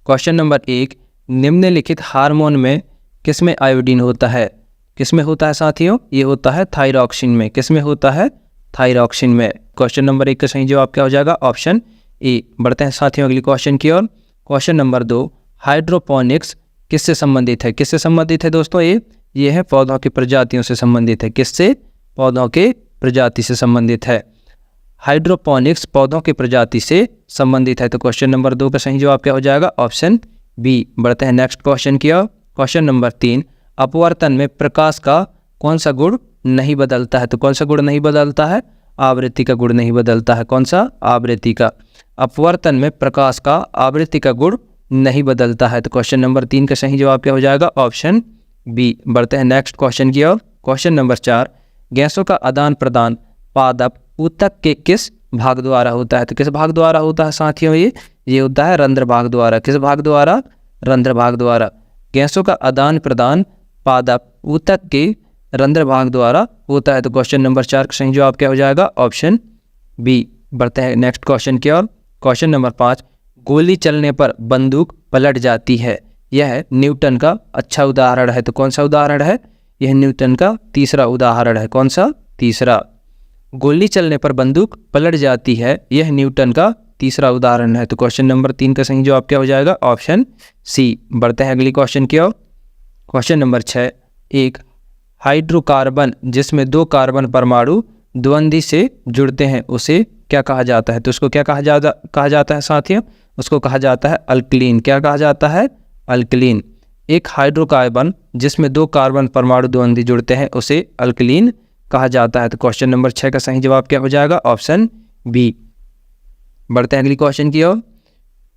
Question number 1, निम्नलिखित hormone में किसमें आयोडीन होता है? किसमें होता है साथियों? ये होता है थायरॉक्सिन में। किसमें होता है? थायरॉक्सिन में। क्वेश्चन नंबर 1 का सही जवाब क्या हो जाएगा? Option A. बढ़ते हैं साथियों अगली क्वेश्चन की ओर। क्वेश्चन नंबर 2, हाइड्रोपोनिक्स किससे संबंधित है? किससे संबंधित है दोस्तों? ये है पौधों की प्रजातियों से संबंधित है। किससे? पौधों के प्रजाति से संबंधित है। हाइड्रोपोनिक्स पौधों की प्रजाति से संबंधित है। तो क्वेश्चन नंबर 2 का सही जवाब क्या हो जाएगा? Option B. बढ़ते हैं नेक्स्ट क्वेश्चन की ओर। क्वेश्चन नंबर 3, अपवर्तन में प्रकाश का कौन सा गुण नहीं बदलता है? तो कौन सा गुण नहीं बदलता है? आवृत्ति का गुण नहीं बदलता है। कौन सा? आवृत्ति का। अपवर्तन में प्रकाश का आवृत्ति का गुण नहीं बदलता है। तो क्वेश्चन नंबर 3 का सही जवाब क्या हो जाएगा? Option B. बढ़ते हैं नेक्स्ट क्वेश्चन की ओर। क्वेश्चन नंबर 4, गैसों का आदान प्रदान पादप ऊतक के किस भाग द्वारा होता है? तो किस भाग द्वारा होता है साथियों? ये होता है रंध्र भाग द्वारा। किस भाग द्वारा? रंध्र भाग द्वारा। गैसों का आदान प्रदान पादप ऊतक के रंध्र भाग द्वारा होता है। तो क्वेश्चन नंबर 4 का सही जवाब क्या हो जाएगा? Option B. बढ़ते हैं नेक्स्ट क्वेश्चन की ओर। क्वेश्चन नंबर 5, गोली चलने पर बंदूक पलट जाती है। यह न्यूटन का अच्छा उदाहरण है। तो कौन सा उदाहरण है? यह न्यूटन का तीसरा उदाहरण है। कौन सा? तीसरा। गोली चलने पर बंदूक पलट जाती है, यह न्यूटन का तीसरा उदाहरण है। तो क्वेश्चन नंबर 3 का सही जवाब क्या हो जाएगा? Option C. बढ़ते हैं अगली क्वेश्चन की ओर। क्वेश्चन नंबर 6, एक हाइड्रोकार्बन जिसमें 2 कार्बन परमाणु द्वंद्वी से जुड़ते हैं उसे क्या कहा जाता है? तो उसको क्या कहा जाता है साथियों? उसको कहा जाता है अल्कलीन। क्या कहा जाता है? अल्कलीन। एक हाइड्रोकार्बन जिसमें 2 कार्बन परमाणु द्वंद्वी जुड़ते हैं उसे अल्कलीन कहा जाता है। तो क्वेश्चन नंबर 6 का सही जवाब क्या हो जाएगा? Option B. बढ़ते हैं अगली क्वेश्चन की ओर।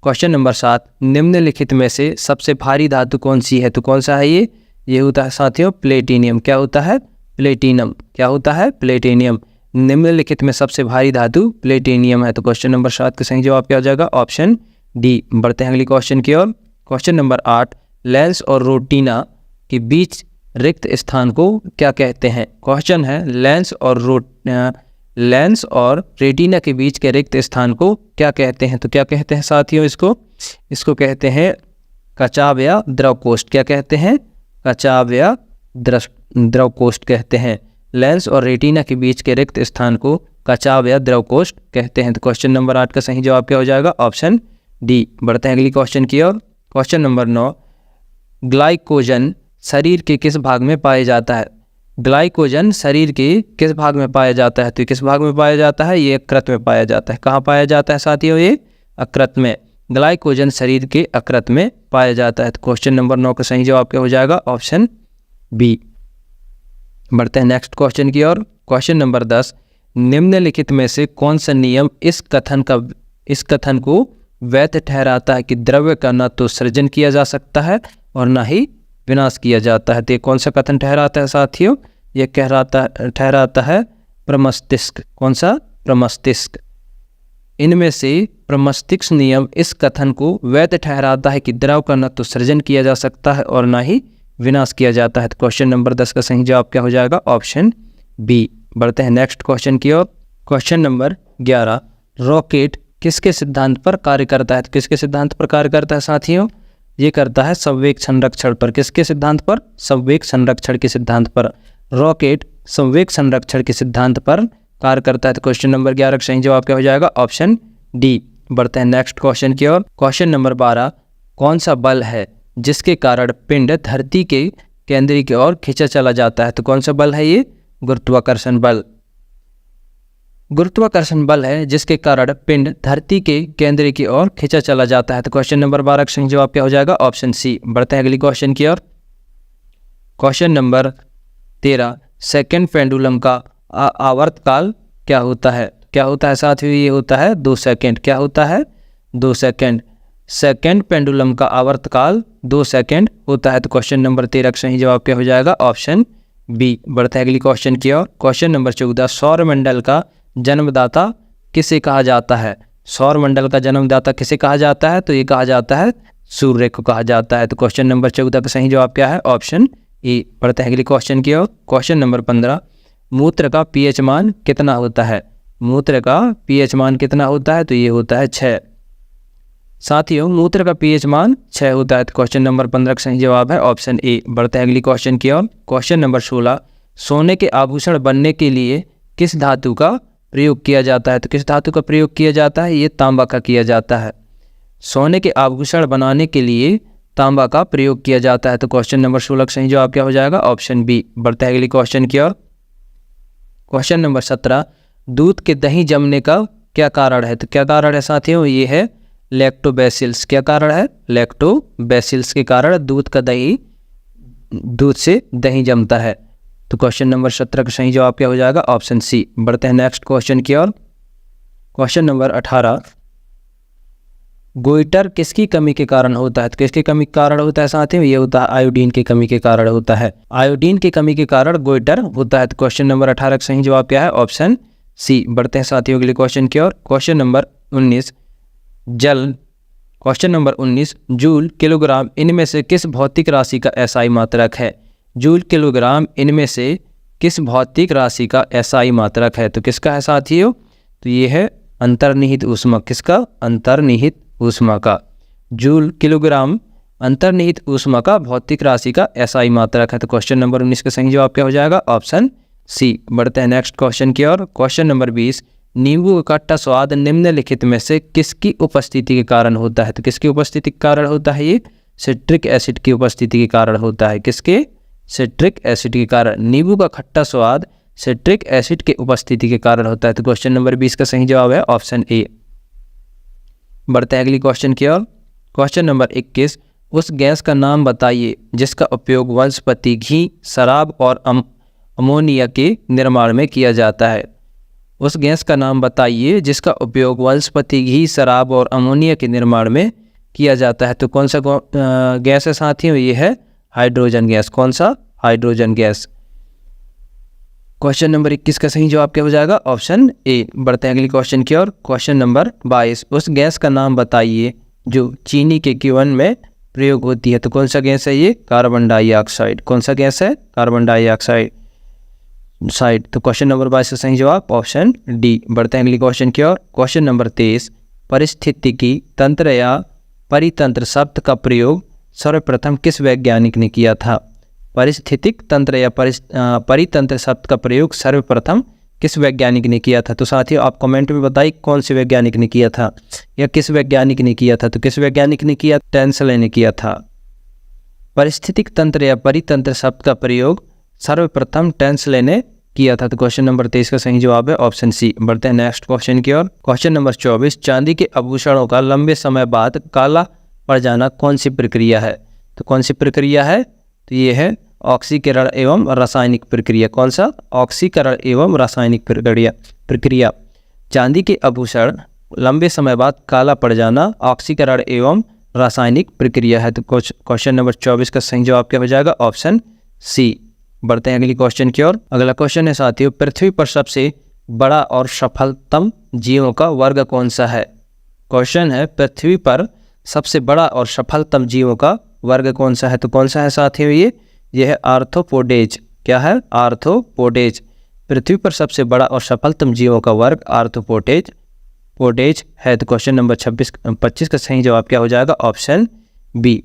क्वेश्चन नंबर 7, निम्नलिखित में से सबसे भारी धातु कौन सी है? तो कौन सा है ये होता है साथियों प्लेटिनियम। क्या होता है? प्लेटिनम। क्या होता है? प्लेटिनियम। निम्नलिखित में सबसे भारी धातु प्लेटिनियम है। तो क्वेश्चन नंबर 7 का सही जवाब क्या हो जाएगा? Option D. बढ़ते हैं अगली क्वेश्चन की ओर। क्वेश्चन नंबर 8, लेंस और रेटिना के बीच रिक्त स्थान को क्या कहते हैं? क्वेश्चन है लेंस और रेटिना के बीच के रिक्त स्थान को क्या कहते हैं? तो क्या कहते हैं साथियों? इसको कहते हैं कचाव या द्रव कोष्ठ। क्या कहते हैं? कचाव या द्रव कोष्ठ कहते हैं। लेंस और रेटिना के बीच के रिक्त स्थान को कचाव या द्रव कोष्ठ कहते हैं। तो क्वेश्चन नंबर 8 का सही जवाब क्या हो जाएगा? Option D. बढ़ते हैं अगली क्वेश्चन की ओर। क्वेश्चन नंबर 9, ग्लाइकोजन शरीर के किस भाग में पाया जाता है? ग्लाइकोजन शरीर के किस भाग में पाया जाता है? तो किस भाग में पाया जाता है? ये यकृत में पाया जाता है। कहाँ पाया जाता है साथियों? ये यकृत में। ग्लाइकोजन शरीर के यकृत में पाया जाता है। तो क्वेश्चन नंबर 9 का सही जवाब क्या हो जाएगा? Option B. बढ़ते हैं नेक्स्ट क्वेश्चन की ओर। क्वेश्चन नंबर 10, निम्नलिखित में से कौन सा नियम इस कथन को वैध ठहराता है कि द्रव्य का न तो सृजन किया जा सकता है और न ही विनाश किया जाता है? तो कौन सा कथन ठहराता है साथियों? यह ठहराता है प्रमस्तिष्क। कौन सा? प्रमस्तिष्क। इनमें से प्रमस्तिष्क नियम इस कथन को वैध ठहराता है कि द्रव का न तो सृजन किया जा सकता है और न ही विनाश किया जाता है। तो क्वेश्चन नंबर 10 का सही जवाब क्या हो जाएगा? Option B. बढ़ते हैं नेक्स्ट क्वेश्चन की ओर। क्वेश्चन नंबर 11, रॉकेट किसके सिद्धांत पर कार्य करता है? तो किसके सिद्धांत पर कार्य करता है साथियों? ये करता है संवेग संरक्षण पर। किसके सिद्धांत पर? संवेग संरक्षण के सिद्धांत पर। रॉकेट संवेग संरक्षण के सिद्धांत पर कार्य करता है। तो क्वेश्चन नंबर 11 का सही जवाब क्या हो जाएगा? Option D. बढ़ते हैं नेक्स्ट क्वेश्चन की ओर। क्वेश्चन नंबर 12, कौन सा बल है जिसके कारण पिंड धरती के केंद्र की ओर खींचा चला जाता है? तो कौन सा बल है ये? गुरुत्वाकर्षण बल। गुरुत्वाकर्षण बल है जिसके कारण पिंड धरती के केंद्र की ओर खींचा चला जाता है। तो क्वेश्चन नंबर 12 का सही जवाब क्या हो जाएगा? Option C. बढ़ते हैं अगली क्वेश्चन की ओर। क्वेश्चन नंबर 13, सेकंड पेंडुलम का आवर्तकाल क्या होता है? क्या होता है साथियों? ये होता है 2 सेकंड। क्या होता है? 2 सेकंड। सेकंड पेंडुलम का आवर्तकाल 2 सेकंड होता है। तो क्वेश्चन नंबर 13 का सही जवाब क्या हो जाएगा? Option B. बढ़ते हैं अगली क्वेश्चन की ओर। क्वेश्चन नंबर 14, सौरमंडल का जन्मदाता किसे कहा जाता है? सौरमंडल का जन्मदाता किसे कहा जाता है? तो ये कहा जाता है सूर्य को कहा जाता है। तो क्वेश्चन नंबर 14 का सही जवाब क्या है? Option A. बढ़ते हैं अगली क्वेश्चन की ओर। क्वेश्चन नंबर 15, मूत्र का पीएच मान कितना होता है? मूत्र का पीएच मान कितना होता है? तो ये होता है 6। साथियों मूत्र का पीएच मान 6 होता है। तो क्वेश्चन नंबर 15 का सही जवाब है ऑप्शन ए। बढ़ते हैं अगली क्वेश्चन की ओर। क्वेश्चन नंबर 16, सोने के आभूषण बनने के लिए किस धातु का प्रयोग किया जाता है? तो किस धातु का प्रयोग किया जाता है? ये तांबा का किया जाता है। सोने के आभूषण बनाने के लिए तांबा का प्रयोग किया जाता है। तो क्वेश्चन नंबर 16 का सही जवाब क्या हो जाएगा? Option B. बढ़ते हैं अगली क्वेश्चन की ओर। क्वेश्चन नंबर 17, दूध के दही जमने का क्या कारण है? तो क्या कारण है साथियों? ये है लैक्टोबैसिल्स। क्या कारण है? लैक्टोबैसिल्स के कारण दूध से दही जमता है। तो क्वेश्चन नंबर 17 का सही जवाब क्या हो जाएगा? Option C. बढ़ते हैं नेक्स्ट क्वेश्चन की ओर। क्वेश्चन नंबर 18, गोइटर किसकी कमी के कारण होता है? तो किसकी कमी के कारण होता है साथियों? ये होता है आयोडीन की कमी के कारण होता है। आयोडीन की कमी के कारण गोइटर होता है। तो क्वेश्चन नंबर 18 का सही जवाब क्या है? Option C. बढ़ते हैं साथियों अगले क्वेश्चन की ओर। Question number 19, question number 19, joule kilogram इनमें से किस भौतिक राशि का एसआई मात्रक है? जूल किलोग्राम इनमें से किस भौतिक राशि का एसआई मात्रक है? तो किसका है साथियों? तो ये है अंतर्निहित ऊष्मा। किसका? अंतर्निहित ऊष्मा का। जूल किलोग्राम अंतर्निहित ऊष्मा का भौतिक राशि का एसआई मात्रक है। तो क्वेश्चन नंबर 19 का सही जवाब क्या हो जाएगा? Option C. बढ़ते हैं नेक्स्ट क्वेश्चन की ओर। क्वेश्चन नंबर 20, नींबू का खट्टा स्वाद निम्नलिखित में से किसकी उपस्थिति के कारण होता है? तो किसकी उपस्थिति के कारण होता है? ये सिट्रिक एसिड की उपस्थिति के कारण होता है। किसके? सिट्रिक एसिड के कारण। नींबू का खट्टा स्वाद सिट्रिक एसिड के उपस्थिति के कारण होता है। तो क्वेश्चन नंबर 20 का सही जवाब है ऑप्शन ए। बढ़ते हैं अगली क्वेश्चन की ओर। क्वेश्चन नंबर 21, उस गैस का नाम बताइए जिसका उपयोग वनस्पति घी, शराब और अमोनिया के निर्माण में किया जाता है। उस गैस का नाम बताइए जिसका उपयोग वनस्पति घी, शराब और अमोनिया के निर्माण में किया जाता है। तो कौन सा गैस है साथियों? ये है हाइड्रोजन गैस। कौन सा? Hydrogen gas. क्वेश्चन नंबर 21 का सही जवाब क्या हो जाएगा? Option A. बढ़ते हैं अगली क्वेश्चन की ओर। क्वेश्चन नंबर 22, उस गैस का नाम बताइए जो चीनी के कीवन में प्रयोग होती है। तो कौन सा गैस है ये? Carbon dioxide. कौन सा गैस है? Carbon dioxide. तो क्वेश्चन नंबर 22 का सही जवाब ऑप्शन डी। बढ़ते हैं अगली क्वेश्चन की ओर। क्वेश्चन नंबर 23, परिस्थितिकी तंत्र या परितंत्र शब्द का प्रयोग सर्वप्रथम किस वैज्ञानिक ने किया था? परिस्थितिक तंत्र या परितंत्र शब्द का प्रयोग सर्वप्रथम किस वैज्ञानिक ने किया था? तो साथियों आप कमेंट में बताइए कौन से वैज्ञानिक ने किया था या किस वैज्ञानिक ने किया था? तो किस वैज्ञानिक ने किया? टेंसले ने किया था। परिस्थितिक तंत्र या परितंत्र शब्द का प्रयोग सर्वप्रथम टेंसले ने किया था। तो क्वेश्चन नंबर 23 का सही जवाब है ऑप्शन सी। बढ़ते हैं नेक्स्ट क्वेश्चन की ओर। क्वेश्चन नंबर 24, चांदी के आभूषणों का लंबे समय बाद काला पड़ जाना कौन सी प्रक्रिया है? तो कौन सी प्रक्रिया है? तो ये है ऑक्सीकरण एवं रासायनिक प्रक्रिया। कौन सा? ऑक्सीकरण एवं रासायनिक प्रक्रिया। चांदी के आभूषण लंबे समय बाद काला पड़ जाना ऑक्सीकरण एवं रासायनिक प्रक्रिया है। तो क्वेश्चन नंबर 24 का सही जवाब क्या हो जाएगा? Option C. बढ़ते हैं अगली क्वेश्चन की ओर। अगला क्वेश्चन है साथियों, पृथ्वी पर सबसे बड़ा और सफलतम जीवों का वर्ग कौन सा है? क्वेश्चन है पृथ्वी पर सबसे बड़ा और सफलतम जीवों का वर्ग कौन सा है? तो कौन सा है साथियों? ये है आर्थ्रोपोडेज। क्या है? आर्थ्रोपोडेज। पृथ्वी पर सबसे बड़ा और सफलतम जीवों का वर्ग आर्थ्रोपोडेज है। तो क्वेश्चन नंबर 25 का सही जवाब क्या हो जाएगा? Option B.